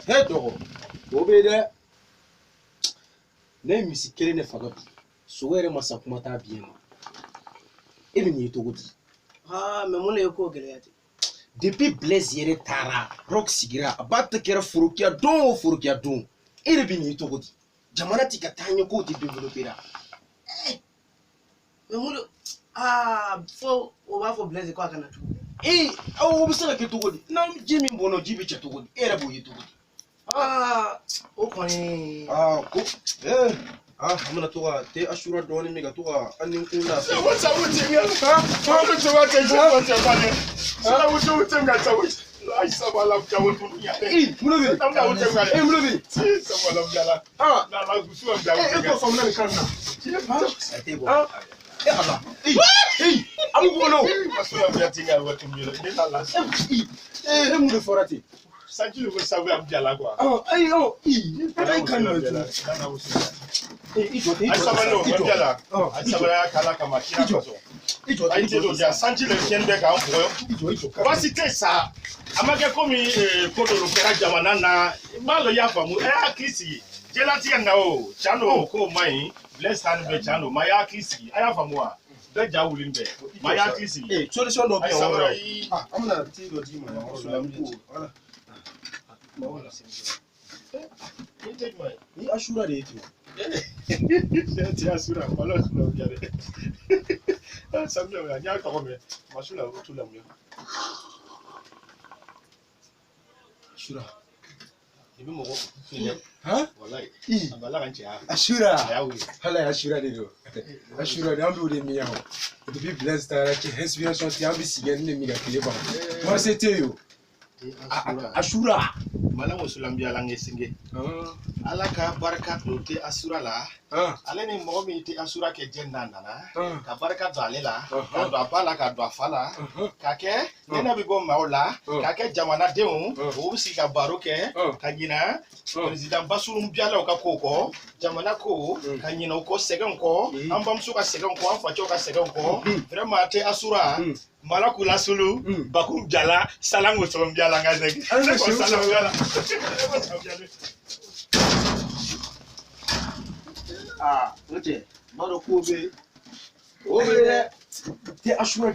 He dogo. Obede. Ne misikere ne faga bi. Sowere masa kuma ta biye ma. Ebi ni to godi. Ah, mais mun ne ko gɛlɛya. Depuis Blaise yere tara, rock sigira, abatta kera furukiya don. Ere bi ni to godi. Jamana ti ka tanya ko ti développer la. Mais mun fo o b'a fɔ Blaise ko a kana tugu. O bi se ka kɛ togo di? Na ji min bɔnɔ ji bi cɛ togo di? E yɛrɛ b'o ye togo di? O kɔni. Ko an bɛna to ka te asura dɔɔni min ka to ka an ni kun na. Sanji ko sabu abjala quoi. Kala kama kila kaso. Sanji le tiende ka onko. Basi te sa. Amake komi kodo kera jamana na malo ya famu akisi. Jelati na o chano ko mai bless hand be chano mai akisi aya famu a. Beja wulimbe. Mai akisi. Solution do be on. Amna ti do di ma. Ni ashura de yake. Ti asura, wala asura biare. Samle ya nya ka kome. Masula utula mwe. Ashura. Ibi mo ko. Wallahi. Abala kan cha. Ashura. Hala ashura de do. Ashura de ambi de miyawo. Depuis Blaise tara ki inspiration ti ambi sigen ne mi ga kile ba. Moi c'était yo. Ashura. Malam usulam bialang ngesinge. Alaka baraka te asura la. Ale ni mo mi te asura ke jenda nana. Ka baraka do ale la. Ka do abala ka do afala. Ka ke nena bi go maola. Ka ke jamana deun. O si ka baroke. Ka nyina president Bassirou biala ka koko. Jamana ko ka nyina ko segan ko. Ambam su ka segan ko afa cho ka segan ko. Vraiment te asura. Malakula sulu bakum jala salango som biala ngazegi. Salango biala. Oje, bado ko be. Obe te ashura